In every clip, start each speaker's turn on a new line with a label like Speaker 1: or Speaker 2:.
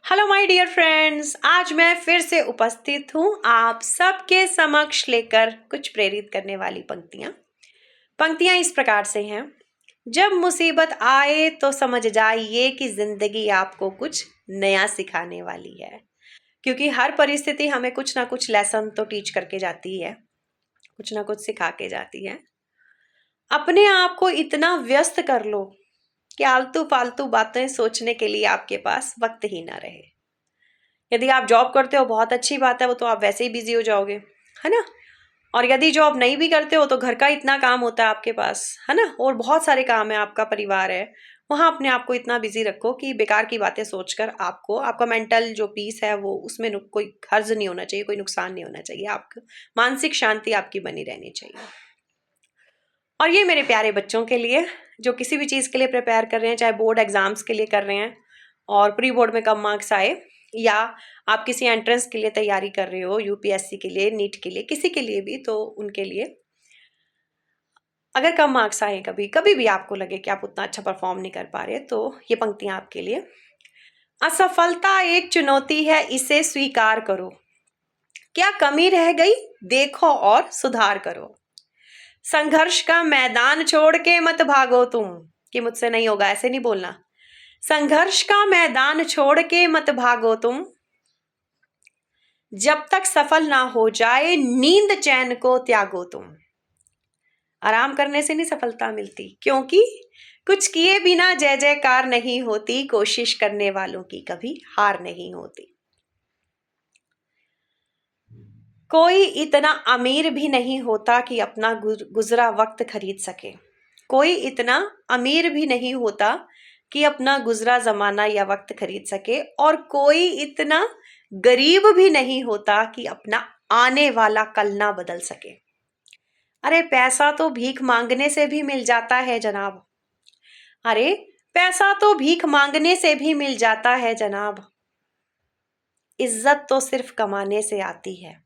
Speaker 1: Hello my dear friends, आज मैं फिर से उपस्थित हूँ आप सबके समक्ष लेकर कुछ प्रेरित करने वाली पंक्तियाँ इस प्रकार से हैं। जब मुसीबत आए तो समझ जाइए कि जिंदगी आपको कुछ नया सिखाने वाली है, क्योंकि हर परिस्थिति हमें कुछ ना कुछ लेसन तो टीच करके जाती है, कुछ ना कुछ सिखा के जाती है। अपने आप को इतना व्यस्त कर लो कि आलतू फालतू बातें सोचने के लिए आपके पास वक्त ही ना रहे। यदि आप जॉब करते हो बहुत अच्छी बात है, वो तो आप वैसे ही बिजी हो जाओगे, है ना। और यदि जॉब नहीं भी करते हो तो घर का इतना काम होता है आपके पास, है ना, और बहुत सारे काम है, आपका परिवार है, वहां अपने आप को इतना बिजी रखो कि बेकार की बातें सोचकर आपको आपका मेंटल जो पीस है वो उसमें कोई हर्ज नहीं होना चाहिए, कोई नुकसान नहीं होना चाहिए, आपको मानसिक शांति आपकी बनी रहनी चाहिए। और ये मेरे प्यारे बच्चों के लिए जो किसी भी चीज़ के लिए प्रिपेयर कर रहे हैं, चाहे बोर्ड एग्जाम्स के लिए कर रहे हैं और प्री बोर्ड में कम मार्क्स आए, या आप किसी एंट्रेंस के लिए तैयारी कर रहे हो, यूपीएससी के लिए, नीट के लिए, किसी के लिए भी, तो उनके लिए अगर कम मार्क्स आए, कभी कभी भी आपको लगे कि आप उतना अच्छा परफॉर्म नहीं कर पा रहे, तो ये पंक्तियां आपके लिए। असफलता एक चुनौती है, इसे स्वीकार करो। क्या कमी रह गई देखो और सुधार करो। संघर्ष का मैदान छोड़ के मत भागो तुम, कि मुझसे नहीं होगा, ऐसे नहीं बोलना। संघर्ष का मैदान छोड़ के मत भागो तुम, जब तक सफल ना हो जाए नींद चैन को त्यागो तुम। आराम करने से नहीं सफलता मिलती, क्योंकि कुछ किए बिना जय जयकार नहीं होती, कोशिश करने वालों की कभी हार नहीं होती। कोई इतना अमीर भी नहीं होता कि अपना गुजरा वक्त खरीद सके। कोई इतना अमीर भी नहीं होता कि अपना गुजरा जमाना या वक्त खरीद सके, और कोई इतना गरीब भी नहीं होता कि अपना आने वाला कल ना बदल सके। अरे पैसा तो भीख मांगने से भी मिल जाता है जनाब। अरे पैसा तो भीख मांगने से भी मिल जाता है जनाब। इज्जत तो सिर्फ कमाने से आती है।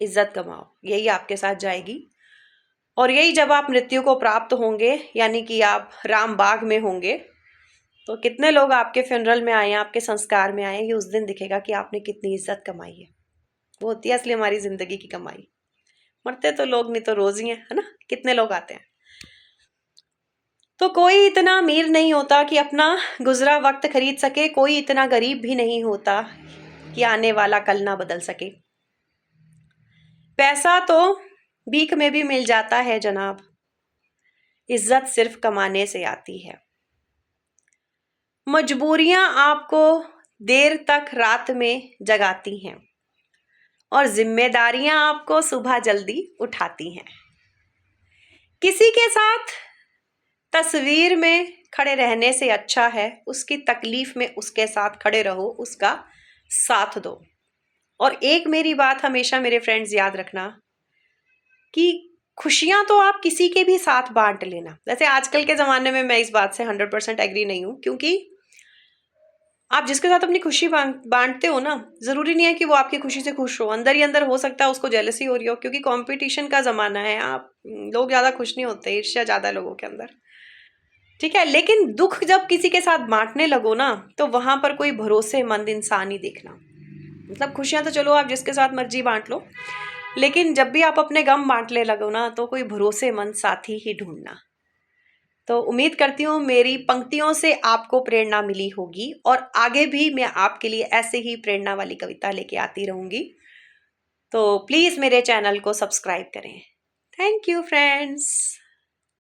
Speaker 1: इज्जत कमाओ, यही आपके साथ जाएगी। और यही जब आप मृत्यु को प्राप्त होंगे, यानी कि आप रामबाग में होंगे, तो कितने लोग आपके फ्यूनरल में आए, आपके संस्कार में आए, ये उस दिन दिखेगा कि आपने कितनी इज्जत कमाई है। वो होती है असली हमारी जिंदगी की कमाई। मरते तो लोग नहीं तो रोज ही है ना, कितने लोग आते हैं। तो कोई इतना अमीर नहीं होता कि अपना गुजरा वक्त खरीद सके, कोई इतना गरीब भी नहीं होता कि आने वाला कल ना बदल सके। पैसा तो भीख में भी मिल जाता है जनाब, इज्जत सिर्फ कमाने से आती है। मजबूरियां आपको देर तक रात में जगाती हैं, और जिम्मेदारियां आपको सुबह जल्दी उठाती हैं। किसी के साथ तस्वीर में खड़े रहने से अच्छा है उसकी तकलीफ में उसके साथ खड़े रहो, उसका साथ दो। और एक मेरी बात हमेशा मेरे फ्रेंड्स याद रखना कि खुशियां तो आप किसी के भी साथ बांट लेना। वैसे आजकल के ज़माने में मैं इस बात से 100% एग्री नहीं हूँ, क्योंकि आप जिसके साथ अपनी खुशी बांटते हो ना, ज़रूरी नहीं है कि वो आपकी खुशी से खुश हो। अंदर ही अंदर हो सकता है उसको जेलसी हो रही हो, क्योंकि कंपटीशन का ज़माना है। आप लोग ज़्यादा खुश नहीं होते, ईर्ष्या ज़्यादा लोगों के अंदर, ठीक है। लेकिन दुख जब किसी के साथ बांटने लगो ना, तो वहां पर कोई भरोसेमंद इंसान ही देखना। मतलब खुशियां तो चलो आप जिसके साथ मर्जी बांट लो, लेकिन जब भी आप अपने गम बांटने लगो ना, तो कोई भरोसेमंद साथी ही ढूंढना। तो उम्मीद करती हूँ मेरी पंक्तियों से आपको प्रेरणा मिली होगी, और आगे भी मैं आपके लिए ऐसे ही प्रेरणा वाली कविता लेके आती रहूंगी। तो प्लीज़ मेरे चैनल को सब्सक्राइब करें। Thank you friends.